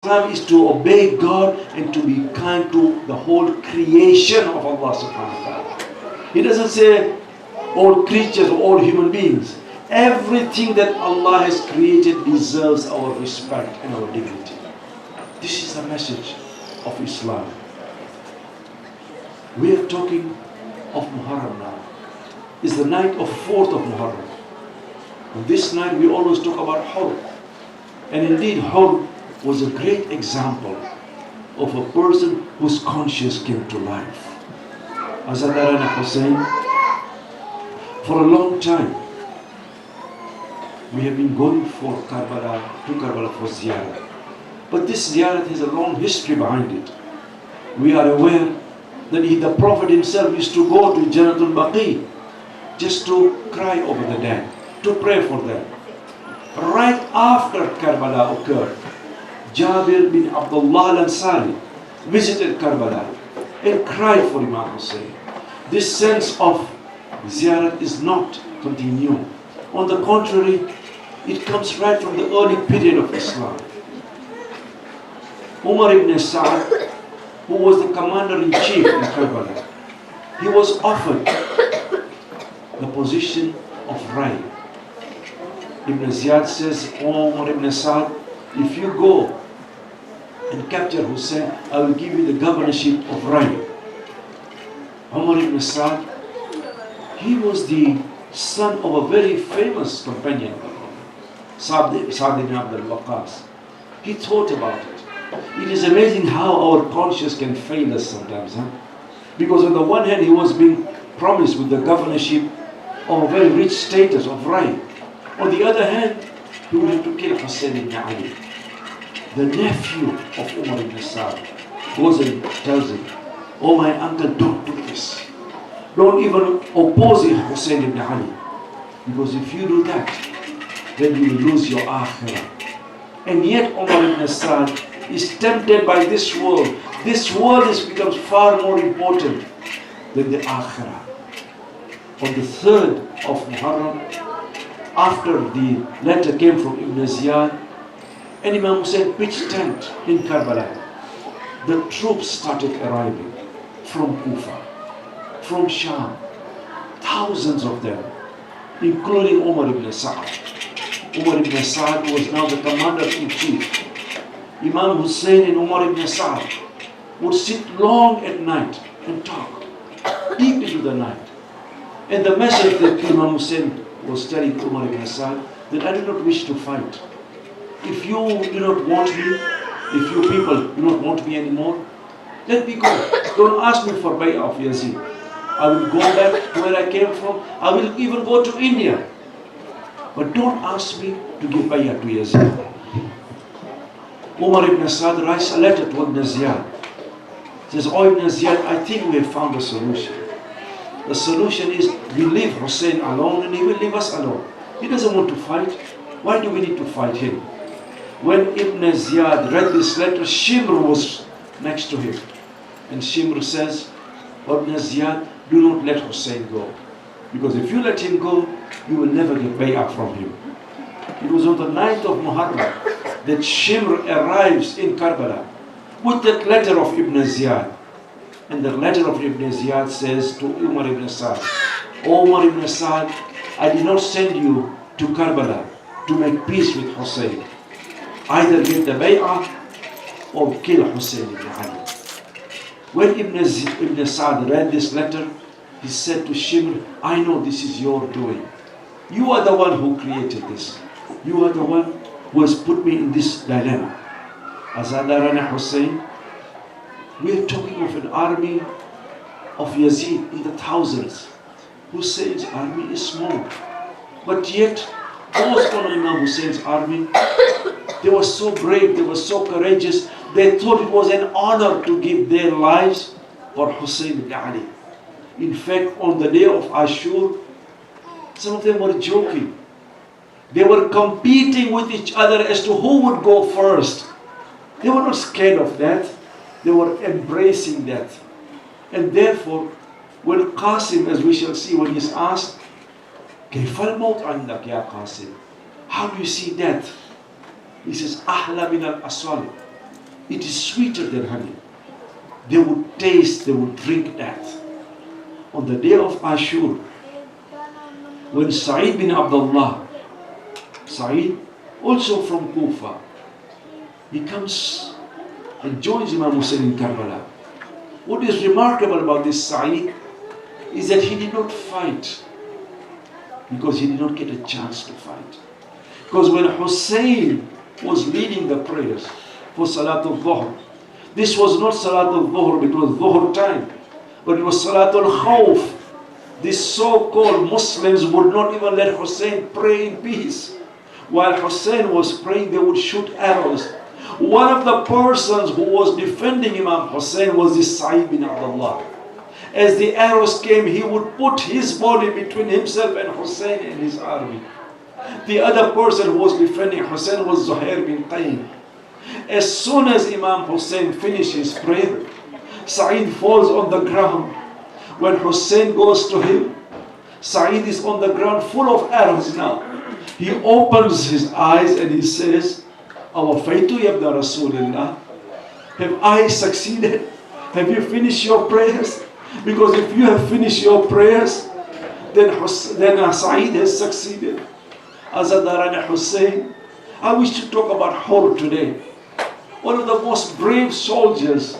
Islam is to obey God and to be kind to the whole creation of Allah subhanahu wa ta'ala. He doesn't say all creatures or all human beings. Everything that Allah has created deserves our respect and our dignity. This is the message of Islam. We are talking of Muharram now. It's the night of 4th of Muharram. On this night we always talk about Hurr. And indeed Hurr was a great example of a person whose conscience came to life. Azadar and Hussein, for a long time, we have been going to Karbala for ziyarah. But this ziyarah has a long history behind it. We are aware that the Prophet himself used to go to Jannatul Baqi just to cry over the dead, to pray for them. Right after Karbala occurred, Jabir bin Abdullah al-Ansari visited Karbala and cried for Imam Hussein. This sense of ziyarat is not continued. On the contrary, it comes right from the early period of Islam. Umar ibn Sa'd, who was the commander-in-chief in Karbala, he was offered the position of Rai. Ibn Ziyad says, "Oh, Umar ibn Sa'd, if you go and capture Hussein, I will give you the governorship of Rai." Umar ibn Sa'd, he was the son of a very famous companion, Sa'd ibn Abdul Waqqas. He thought about it. It is amazing how our conscience can fail us sometimes. Because on the one hand, he was being promised with the governorship of a very rich status of Rai. On the other hand, he would have to kill Hussein ibn Ali. The nephew of Umar ibn Sa'd goes and tells him, "Oh my uncle, don't do this. Don't even oppose Hussein ibn Ali. Because if you do that, then you will lose your akhirah." And yet Umar ibn Sa'd is tempted by this world. This world becomes far more important than the akhirah. On the 3rd of Muharram, after the letter came from Ibn Ziyad, and Imam Hussein pitched tent in Karbala, the troops started arriving from Kufa, from Sham, thousands of them, including Umar ibn Sa'd. Umar ibn Sa'd was now the commander-in-chief. Imam Hussein and Umar ibn Sa'd would sit long at night and talk, deep into the night. And the message that Imam Hussein was telling Umar ibn Sa'd, that I do not wish to fight. If you do not want me, if you people do not want me anymore, let me go. Don't ask me for bay'ah of Yazid. I will go back to where I came from. I will even go to India. But don't ask me to give bay'ah to Yazid. Umar ibn Sa'd writes a letter to Ibn Ziyad. He says, "Oh Ibn Ziyad, I think we have found a solution. The solution is we leave Hussein alone and he will leave us alone. He doesn't want to fight. Why do we need to fight him?" When Ibn Ziyad read this letter, Shimr was next to him. And Shimr says, "Oh Ibn Ziyad, do not let Hussein go. Because if you let him go, you will never get bay'ah from him." It was on the 9th of Muharram that Shimr arrives in Karbala with that letter of Ibn Ziyad. And the letter of Ibn Ziyad says to Umar ibn Sa'd, "O Umar ibn Sa'd, I did not send you to Karbala to make peace with Hussein. Either get the bay'ah or kill Hussein ibn Ali." When Ibn Sa'd read this letter, he said to Shimr, "I know this is your doing. You are the one who created this. You are the one who has put me in this dilemma." Azadarana Hussein, we are talking of an army of Yazid in the thousands. Hussein's army is small. But yet, those on Imam Hussein's army, they were so brave, they were so courageous, they thought it was an honor to give their lives for Hussein ibn Ali. In fact, on the day of Ashur, some of them were joking. They were competing with each other as to who would go first. They were not scared of death. They were embracing death. And therefore, when Qasim, as we shall see, when he's asked, كيف الموت عندك يا قاسم? How do you see death? He says, "Ahla min al-asal." It is sweeter than honey. They would taste, they would drink that. On the day of Ashur, when Sa'id bin Abdullah, Sa'id, also from Kufa, he comes and joins Imam Hussein in Karbala. What is remarkable about this Sa'id is that he did not fight because he did not get a chance to fight. Because when Hussein was leading the prayers for Salatul Dhuhr, this was not Salatul Dhuhr, it was Dhuhr time, but it was Salatul Khawf. These so-called Muslims would not even let Hussein pray in peace. While Hussein was praying, they would shoot arrows. One of the persons who was defending Imam Hussein was this Sa'id bin Abdullah. As the arrows came, he would put his body between himself and Hussein and his army. The other person who was defending Hussein was Zuhair bin Qayn. As soon as Imam Hussein finished his prayer, Sa'id falls on the ground. When Hussein goes to him, Sa'id is on the ground full of arrows now. He opens his eyes and he says, Awafaitu yabda Rasulullah. Have I succeeded? Have you finished your prayers? Because if you have finished your prayers, then Sa'id has succeeded. Azadaran Hussein. I wish to talk about Hur today. One of the most brave soldiers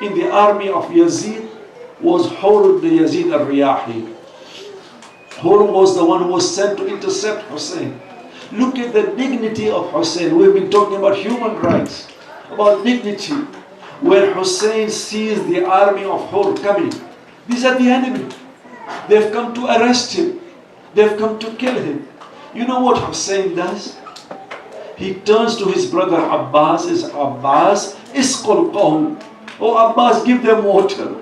in the army of Yazid was Hur the Yazid al-Riyahi. Hur was the one who was sent to intercept Hussein. Look at the dignity of Hussein. We've been talking about human rights, about dignity. When Hussein sees the army of Hur coming, these are the enemy. They've come to arrest him. They've come to kill him. You know what Hussein does? He turns to his brother Abbas, Abbas, Isqul Qawm. Oh Abbas, give them water.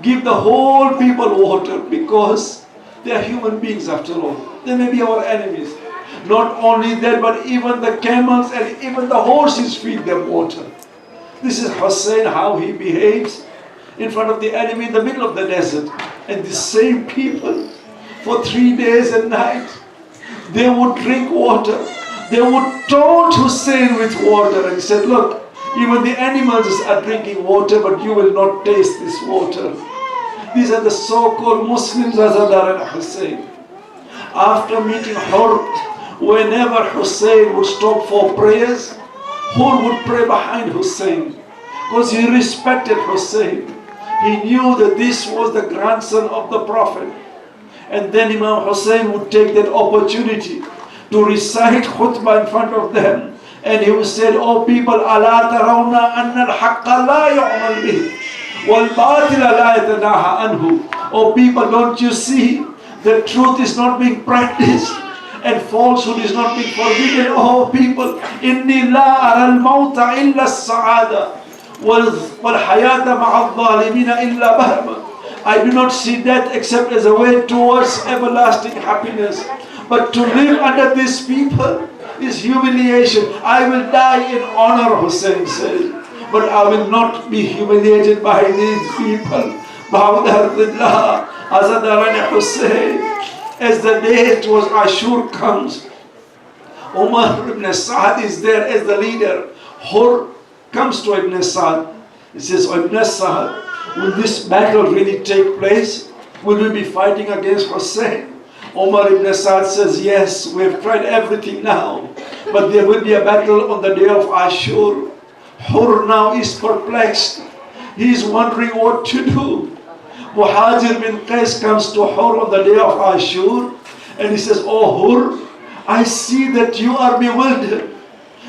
Give the whole people water, because they are human beings after all. They may be our enemies. Not only that, but even the camels and even the horses feed them water. This is Hussein, how he behaves in front of the enemy in the middle of the desert. And the same people, for 3 days and nights, they would drink water. They would taunt Hussein with water and said, look, even the animals are drinking water, but you will not taste this water. These are the so-called Muslims, Azadar and Hussein. After meeting Hur, whenever Hussein would stop for prayers, Hur would pray behind Hussein, because he respected Hussein. He knew that this was the grandson of the Prophet. And then Imam Hussein would take that opportunity to recite khutbah in front of them. And he would say, oh people, ala tarawna anna al-haqqa la yu'mal bih, wal batila la yatanaha anhu. Oh people, don't you see that truth is not being practiced and falsehood is not being forbidden? Oh people, inni la ara al-mawta illa as-sa'ada wal hayata ma'a al-zalimina illa bahma. I do not see death except as a way towards everlasting happiness. But to live under these people is humiliation. I will die in honor, Hussein says, but I will not be humiliated by these people. Ba'udharbillah, Azadarani Hussein. As the day towards Ashur comes, Umar ibn Sa'd is there as the leader. Hur comes to Ibn Sa'd. He says, oh, Ibn Sa'd, will this battle really take place? Will we be fighting against Hussein? Umar ibn Sa'd says, yes, we have tried everything now, but there will be a battle on the day of Ashur. Hur now is perplexed. He is wondering what to do. Muhajir bin Qais comes to Hur on the day of Ashur, and he says, oh Hur, I see that you are bewildered.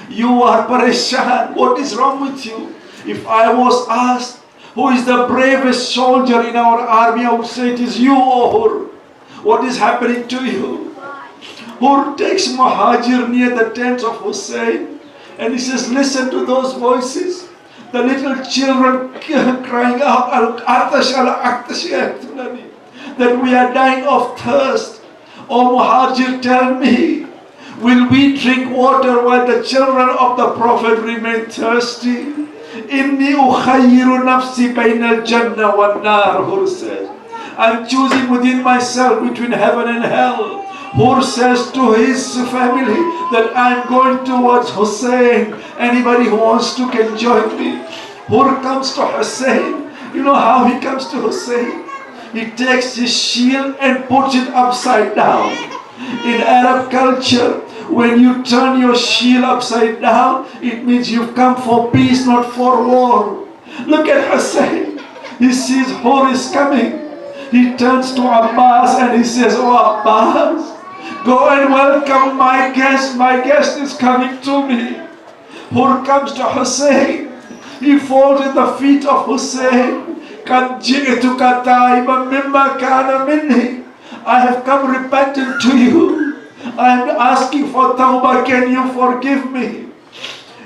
You are pareshan. What is wrong with you? If I was asked, who is the bravest soldier in our army, I would say it is you, O Hur. What is happening to you? Hur takes Muhajir near the tent of Hussein and he says, listen to those voices. The little children crying out, that we are dying of thirst. O Muhajir, tell me, will we drink water while the children of the Prophet remain thirsty? Inni ukhayyiru nafsi bayna al-jannah wa nar, Hur says. I'm choosing within myself between heaven and hell. Hur says to his family that I'm going towards Hussein. Anybody who wants to can join me. Hur comes to Hussein. You know how he comes to Hussein? He takes his shield and puts it upside down. In Arab culture, when you turn your shield upside down, it means you've come for peace, not for war. Look at Hussein. He sees Hur is coming. He turns to Abbas and he says, "Oh Abbas, go and welcome my guest. My guest is coming to me." Hur comes to Hussein. He falls at the feet of Hussein. قَدْ جِئْتُكَ تَائِبًا مِمَّا كَانَ مِنِّي. I have come repentant to you. I am asking for tawbah. Can you forgive me?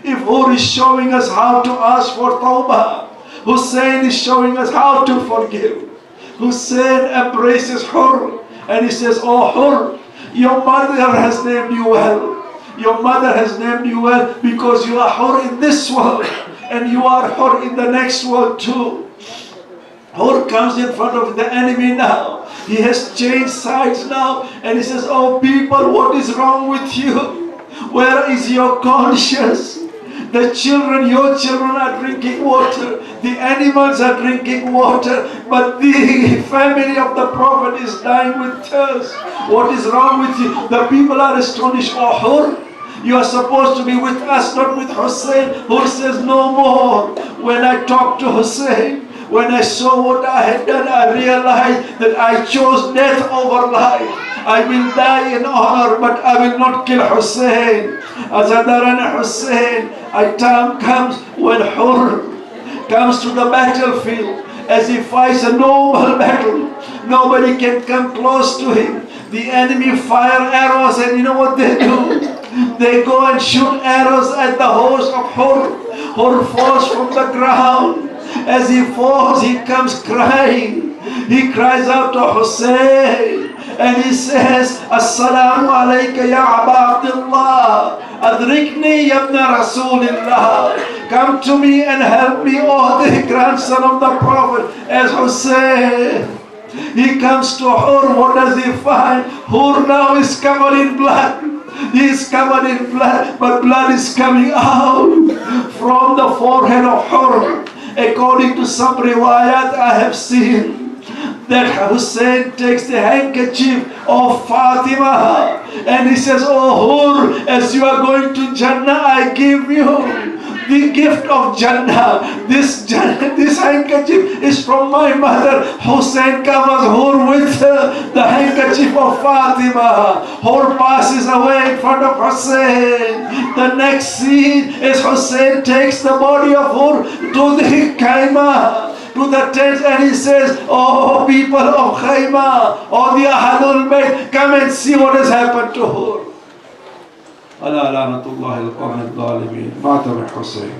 If Hur is showing us how to ask for tawbah, Hussein is showing us how to forgive. Hussein embraces Hur and he says, "Oh Hur, your mother has named you well. Your mother has named you well because you are Hur in this world and you are Hur in the next world too." Hur comes in front of the enemy now. He has changed sides now and he says, "Oh people, what is wrong with you? Where is your conscience? The children, your children are drinking water. The animals are drinking water. But the family of the Prophet is dying with thirst. What is wrong with you?" The people are astonished. "Oh Hur, you are supposed to be with us, not with Hussein." Hur says, "No more. When I talked to Hussein, when I saw what I had done, I realized that I chose death over life. I will die in honor, but I will not kill Hussein. Azadarana Hussein." A time comes when Hur comes to the battlefield as he fights a noble battle. Nobody can come close to him. The enemy fire arrows and you know what they do? They go and shoot arrows at the horse of Hur. Hur falls from the ground. As he falls, he comes crying. He cries out to Hussein and he says, "Assalamu alayka ya Aba Abdullah. Adrikni yabna Rasulillah." Come to me and help me, oh the grandson of the Prophet, as Hussein. He comes to Hur. What does he find? Hur now is covered in blood. He is covered in blood, but blood is coming out from the forehead of Hur. According to some riwayat I have seen, that Hussein takes the handkerchief of Fatima and he says, "Oh Hur, as you are going to Jannah, I give you the gift of Jannah. This handkerchief is from my mother." Hussein covers Hur with the handkerchief of Fatima. Hur passes away in front of Hussein. The next scene is Hussein takes the body of Hur to the Khaima, to the tent, and he says, "Oh people of Khaima, oh the Ahlul Bayt, come and see what has happened to Hur." ألا لعنة الله القوم الظالمين. مات من حسين.